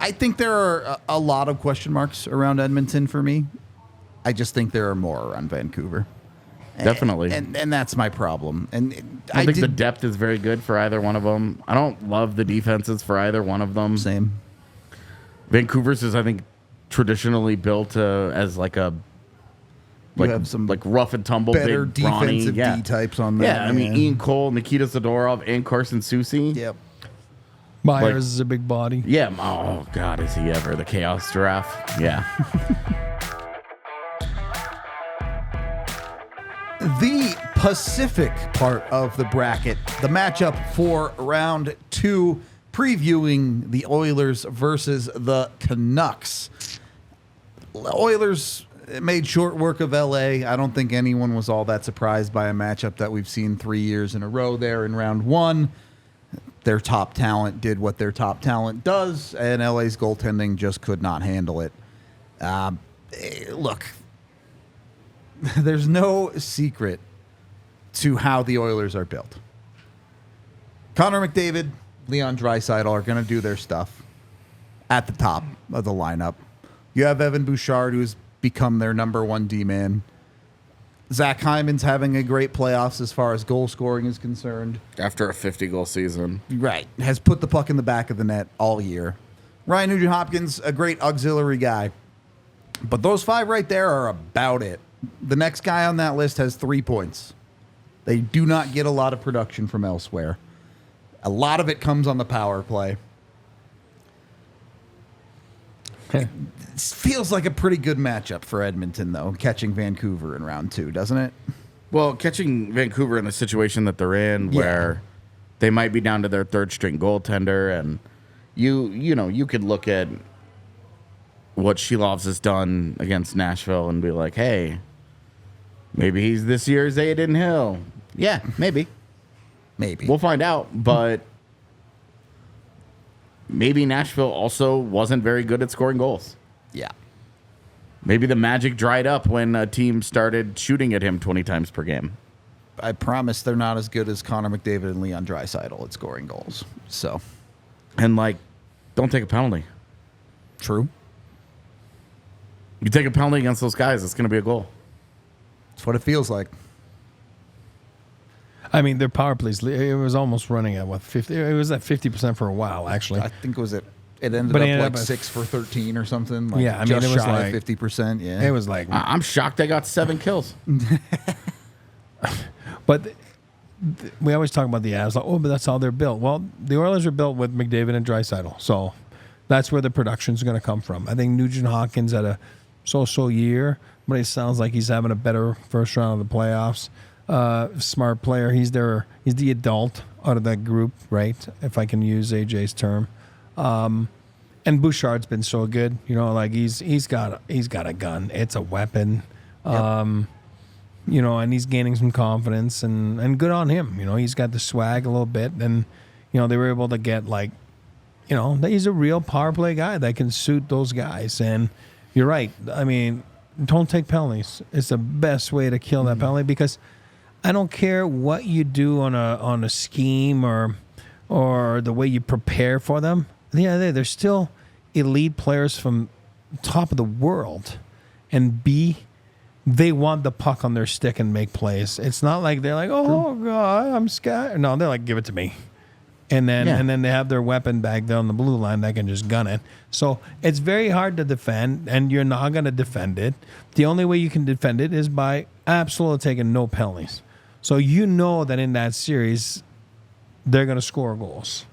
I think there are a lot of question marks around Edmonton for me. I just think there are more around Vancouver. Definitely. And that's my problem. And I think the depth is very good for either one of them. I don't love the defenses for either one of them. Same. Vancouver's is, I think, traditionally built as like a have some like rough and tumble, better big, brawny, defensive D types on there. Yeah, I mean, Ian Cole, Nikita Zadorov, and Carson Soucy. Yep. Myers is a big body. Yeah. Oh, God, is he ever. The Chaos Giraffe. Yeah. The Pacific part of the bracket, the matchup for round 2, previewing the Oilers versus the Canucks. Oilers made short work of LA. I don't think anyone was all that surprised by a matchup that we've seen 3 years in a row there in round 1. Their top talent did what their top talent does, and LA's goaltending just could not handle it. Look, there's no secret to how the Oilers are built. Connor McDavid, Leon Draisaitl are going to do their stuff at the top of the lineup. You have Evan Bouchard, who's become their number 1 D-man. Zach Hyman's having a great playoffs as far as goal scoring is concerned. After a 50-goal season. Right. Has put the puck in the back of the net all year. Ryan Nugent-Hopkins, a great auxiliary guy. But those 5 right there are about it. The next guy on that list has 3 points. They do not get a lot of production from elsewhere. A lot of it comes on the power play. It feels like a pretty good matchup for Edmonton, though, catching Vancouver in round 2, doesn't it? Well, catching Vancouver in the situation that they're in, where they might be down to their 3rd-string goaltender, and you could look at what Shilovs has done against Nashville and be like, hey, maybe he's this year's Aiden Hill. Yeah, maybe. Maybe. We'll find out, but maybe Nashville also wasn't very good at scoring goals. Yeah. Maybe the magic dried up when a team started shooting at him 20 times per game. I promise they're not as good as Connor McDavid and Leon Draisaitl at scoring goals. So. And, don't take a penalty. True. You take a penalty against those guys, it's going to be a goal. That's what it feels like. I mean, their power plays, it was almost running at, 50? It was at 50% for a while, actually. I think it ended up 6 for 13 or something. Yeah, I mean, just it was shy of 50%. Yeah. It was like... I'm shocked they got 7 kills. But we always talk about the Avs, but that's how they're built. Well, the Oilers are built with McDavid and Draisaitl, so that's where the production's going to come from. I think Nugent-Hopkins had a so-so year, but it sounds like he's having a better first round of the playoffs. Smart player. He's the adult out of that group, right? If I can use AJ's term. And Bouchard's been so good, he's got a gun. It's a weapon. Yep. And he's gaining some confidence and good on him. He's got the swag a little bit, and they were able to get he's a real power play guy that can suit those guys. And you're right. I mean, don't take penalties. It's the best way to kill that penalty, because I don't care what you do on a scheme or the way you prepare for them. At the end of the day, they're still elite players from top of the world, and they want the puck on their stick and make plays. It's not like they're like, oh God, I'm scared. No, they're like, give it to me. And then they have their weapon back there on the blue line that can just gun it. So it's very hard to defend, and you're not going to defend it. The only way you can defend it is by absolutely taking no penalties. So that in that series, they're going to score goals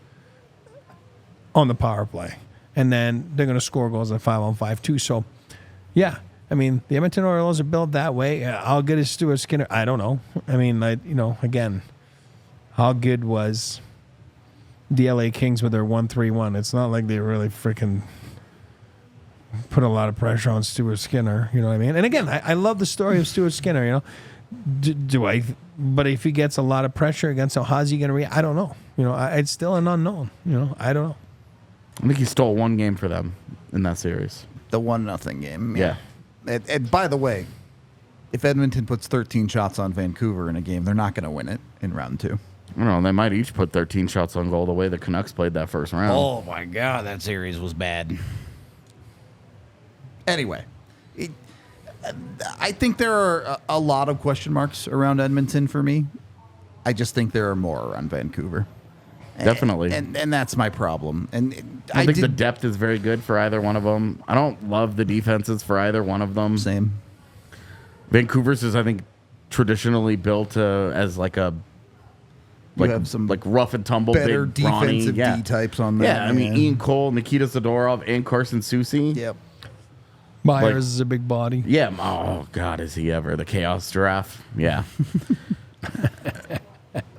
on the power play. And then they're going to score goals at 5-on-5 too. So, yeah. I mean, the Edmonton Oilers are built that way. How good is Stuart Skinner? I don't know. I mean, again, how good was the LA Kings with their 1-3-1? It's not like they really freaking put a lot of pressure on Stuart Skinner. You know what I mean? And again, I love the story of Stuart Skinner, but if he gets a lot of pressure against him, how's he going to react? I don't know. It's still an unknown. I don't know. I think he stole 1 game for them in that series. The 1-0 game. Yeah. And by the way, if Edmonton puts 13 shots on Vancouver in a game, they're not going to win it in round 2. I don't know. They might each put 13 shots on goal the way the Canucks played that first round. Oh my God, that series was bad. Anyway, I think there are a lot of question marks around Edmonton for me. I just think there are more around Vancouver. Definitely. And that's my problem. And I think the depth is very good for either one of them. I don't love the defenses for either one of them. Same. Vancouver's is, I think, traditionally built as like a have some like rough and tumble, better big, brawny, defensive D types on there. Yeah, I mean, Ian Cole, Nikita Zadorov, and Carson Soucy. Yep. Myers is a big body. Yeah. Oh, God, is he ever. The Chaos Giraffe. Yeah.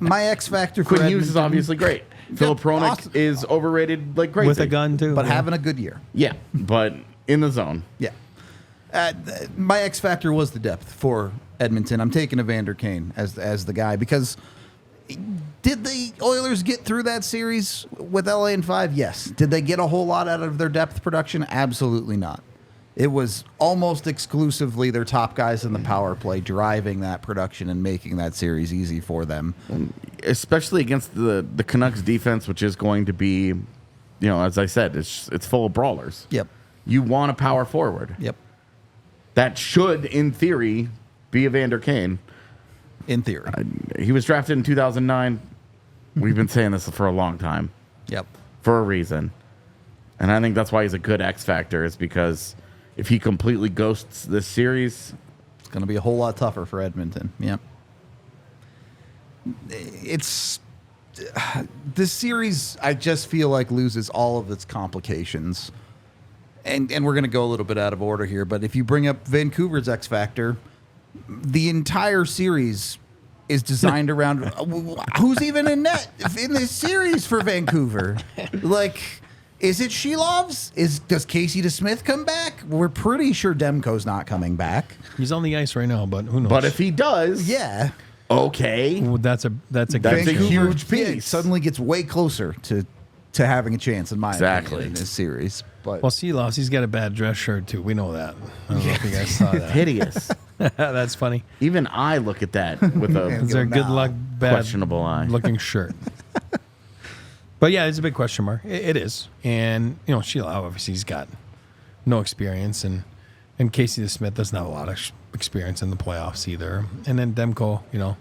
My X factor for Quinn Hughes is Edmonton, obviously great. Philip Hronek awesome. is overrated like crazy. With a gun, too. but yeah. having a good year. Yeah, but in the zone. Yeah. My X factor was the depth for Edmonton. I'm taking Evander Kane as the guy because did the Oilers get through that series with LA in 5? Yes. Did they get a whole lot out of their depth production? Absolutely not. It was almost exclusively their top guys in the power play driving that production and making that series easy for them. Especially against the Canucks defense, which is going to be, you know, as I said, it's full of brawlers. Yep. You want a power forward. Yep. That should, in theory, be Evander Kane. In theory. He was drafted in 2009. We've been saying this for a long time. Yep. For a reason. And I think that's why he's a good X factor, is because if he completely ghosts this series, It's going to be a whole lot tougher for Edmonton. Yep. It's this series, I just feel like loses all of its complications. And we're going to go a little bit out of order here, but if you bring up Vancouver's X factor, the entire series is designed around who's even in net in this series for Vancouver. Like, is it Shelov's? Does Casey DeSmith come back? We're pretty sure Demko's not coming back. He's on the ice right now, but who knows? but if he does, Yeah. okay. Well, that's a That's a Vancouver, huge yeah, piece. suddenly gets way closer to having a chance in my Exactly. opinion in this series. But Well, Seeloss, he's got a bad dress shirt too. We know that. I don't know if you guys saw that. Hideous. That's funny. Even I look at that with a It's their good Nah. luck, bad questionable eye. looking shirt. But yeah, it's a big question mark. It is. And, you know, Sheila, obviously, he's got no experience. And Casey DeSmith doesn't have a lot of experience in the playoffs either. And then Demko, you know,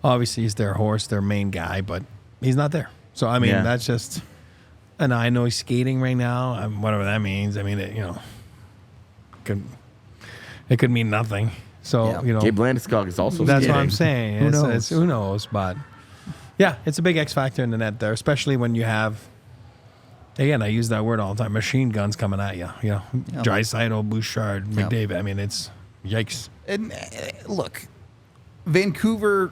obviously he's their horse, their main guy, but he's not there. So, I mean, Yeah. that's just. And I know he's skating right now, whatever that means. I mean, it, you know, it could mean nothing. So, Yeah. you know. Gabe Landeskog is also That's what skating. I'm saying. Who It's- knows? it's- who knows? But yeah, it's a big X factor in the net there, especially when you have. Again, I use that word all the time. Machine guns coming at you. You know, Draisaitl, Bouchard, Yeah. McDavid. I mean, it's yikes. And look, Vancouver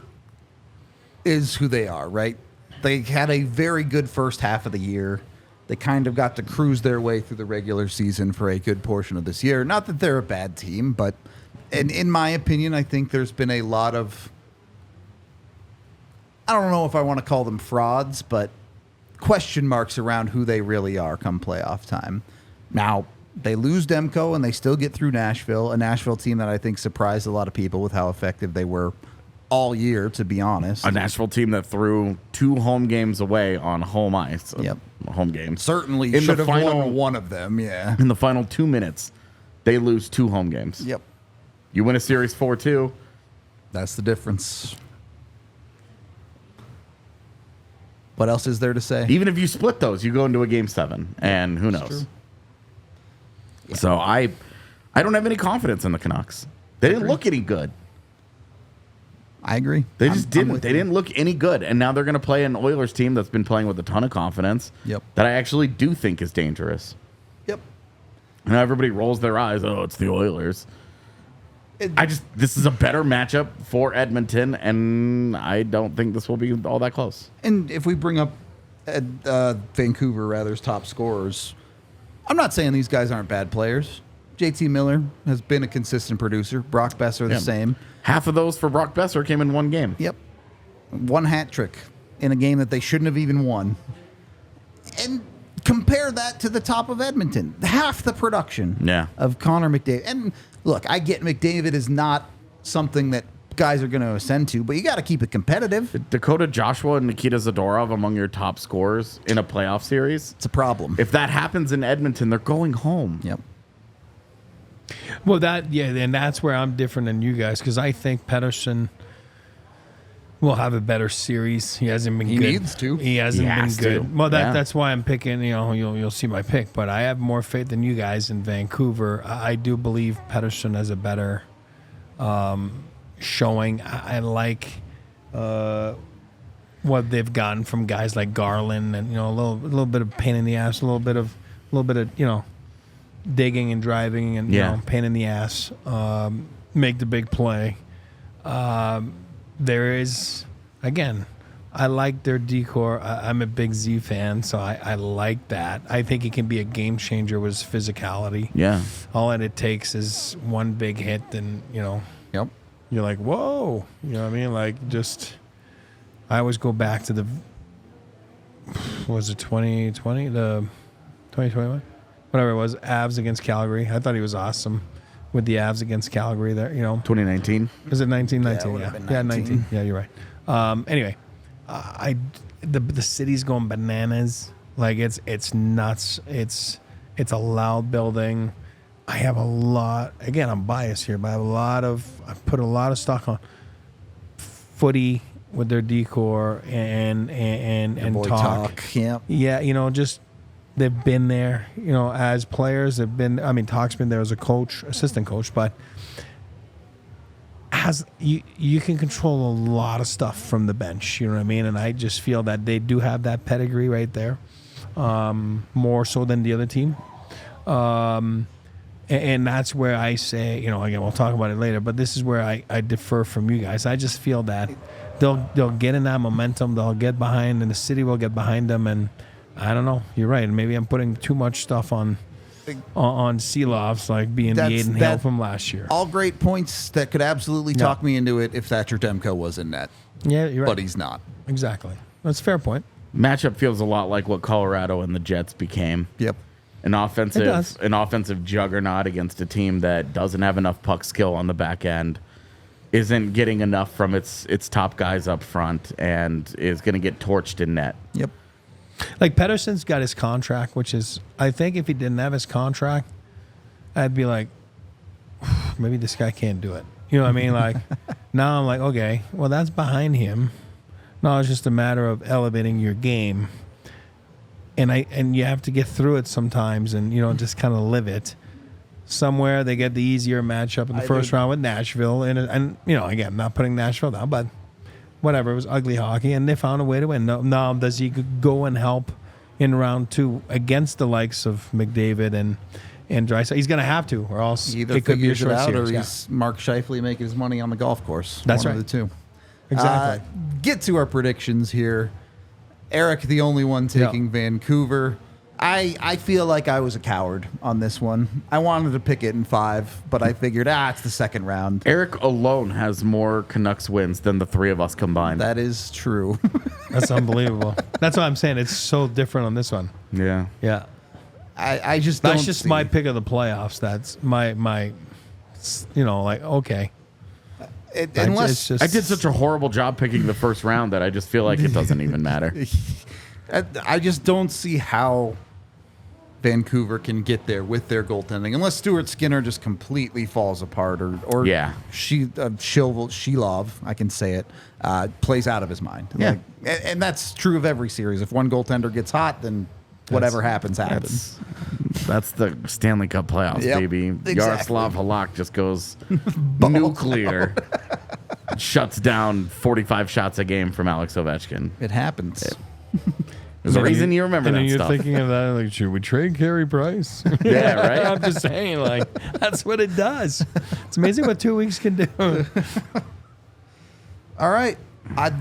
is who they are, right? They had a very good first half of the year. They kind of got to cruise their way through the regular season for a good portion of this year. Not that they're a bad team, but in my opinion, I think there's been a lot of, I don't know if I want to call them frauds, but question marks around who they really are come playoff time. Now, they lose Demko and they still get through Nashville, a Nashville team that I think surprised a lot of people with how effective they were all year, to be honest. A Nashville team that threw 2 home games away on home ice. Yep. Home games. Certainly In the should have final- won one of them, yeah. In the final 2 minutes, they lose 2 home games. Yep. You win a series 4-2. That's the difference. What else is there to say? Even if you split those, you go into a game 7, and who knows? true. Yeah. So I don't have any confidence in the Canucks. They didn't look any good. I agree. They I'm- just I'm didn't. with They you. didn't look any good, and now they're going to play an Oilers team that's been playing with a ton of confidence. Yep. That I actually do think is dangerous. Yep. And everybody rolls their eyes. Oh, it's the Oilers. This is a better matchup for Edmonton, and I don't think this will be all that close. And if we bring up Vancouver, rather's top scorers, I'm not saying these guys aren't bad players. JT Miller has been a consistent producer. Brock Besser, the Yeah. same. Half of those for Brock Besser came in one game. Yep. One hat trick in a game that they shouldn't have even won. And compare that to the top of Edmonton. Half the production Yeah. of Connor McDavid. And look, I get McDavid is not something that guys are going to ascend to, but you got to keep it competitive. Dakota Joshua and Nikita Zadorov among your top scorers in a playoff series. It's a problem. If that happens in Edmonton, they're going home. Yep. Well, and that's where I'm different than you guys, because I think Pettersson will have a better series. He hasn't been good. He needs to. He hasn't been has good. to. Well, Yeah. that's why I'm picking, you'll see my pick, but I have more faith than you guys in Vancouver. I do believe Pettersson has a better showing. I like what they've gotten from guys like Garland, and a little bit of pain in the ass, a little bit of digging and driving, and pain in the ass. Make the big play. There is, again, I like their decor. I'm a big Z fan, so I like that. I think it can be a game changer with physicality. Yeah. All that it takes is one big hit, and Yep. you're like, whoa. You know what I mean? Like, I always go back to was it 2020? The 2021? Whatever it was, Avs against Calgary. I thought he was awesome with the Avs against Calgary there, 2019. Is it 19? 19, it would yeah. have been Yeah, 19. 19. Yeah, you're right. Anyway, the city's going bananas. Like, it's nuts. It's a loud building. I have a lot, again, I'm biased here, but I put a lot of stock on footy with their decor and Boy talk. Yep. Yeah, just they've been there, as players. They've been. I mean, Talk's been there as a coach, assistant coach, but you can control a lot of stuff from the bench. You know what I mean? And I just feel that they do have that pedigree right there, more so than the other team. And that's where I say, again, we'll talk about it later, but this is where I differ from you guys. I just feel that they'll get in that momentum, they'll get behind, and the city will get behind them. And I don't know, you're right. And maybe I'm putting too much stuff on Seelovs, like being the Aiden Hill from last year. All great points that could absolutely talk me into it if Thatcher Demko was in net. Yeah, you're right. But he's not. Exactly. That's a fair point. Matchup feels a lot like what Colorado and the Jets became. Yep. An does. offensive juggernaut against a team that doesn't have enough puck skill on the back end, isn't getting enough from its top guys up front, and is going to get torched in net. Yep. Like, Pettersson's got his contract, which is, I think if he didn't have his contract, I'd be like, maybe this guy can't do it. You know what I mean? Like, now I'm like, okay, well, that's behind him. No, it's just a matter of elevating your game. And you have to get through it sometimes, and just kind of live it. Somewhere they get the easier matchup in the first round with Nashville, and again, not putting Nashville down, but whatever, it was ugly hockey, and they found a way to win. Now does he go and help in round 2 against the likes of McDavid and Draisaitl? He's going to have to, or else Either it could be a figures it short out, series. or he's Mark Scheifele making his money on the golf course. That's One right. of the two. Exactly. Get to our predictions here. Eric, the only one taking Vancouver. I feel like I was a coward on this one. I wanted to pick it in 5, but I figured, it's the second round. Eric alone has more Canucks wins than the three of us combined. That is true. That's unbelievable. That's what I'm saying. It's so different on this one. Yeah. Yeah. I just don't That's just see. my pick of the playoffs. That's my okay. Unless It's just, I did such a horrible job picking the first round that I just feel like it doesn't even matter. I just don't see how Vancouver can get there with their goaltending, unless Stuart Skinner just completely falls apart, or Shilov, I can say it, plays out of his mind. Yeah. And that's true of every series. If one goaltender gets hot, then whatever happens. That's the Stanley Cup playoffs, Yep, baby. exactly. Yaroslav Halak just goes nuclear, shuts down 45 shots a game from Alex Ovechkin. It happens. There's a reason you remember and that then you're stuff. thinking of that, like, should we trade Carey Price? Yeah, right? I'm just saying, like, that's what it does. It's amazing what 2 weeks can do. All right.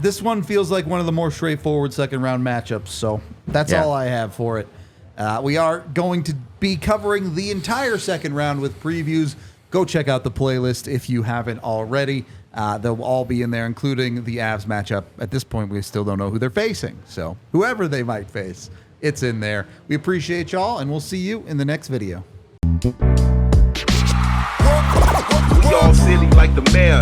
This one feels like one of the more straightforward second round matchups, so that's all I have for it. We are going to be covering the entire second round with previews. Go check out the playlist if you haven't already. They'll all be in there, including the Avs matchup. At this point, we still don't know who they're facing, so whoever they might face, it's in there. We appreciate y'all, and we'll see you in the next video. We all silly like the mayor.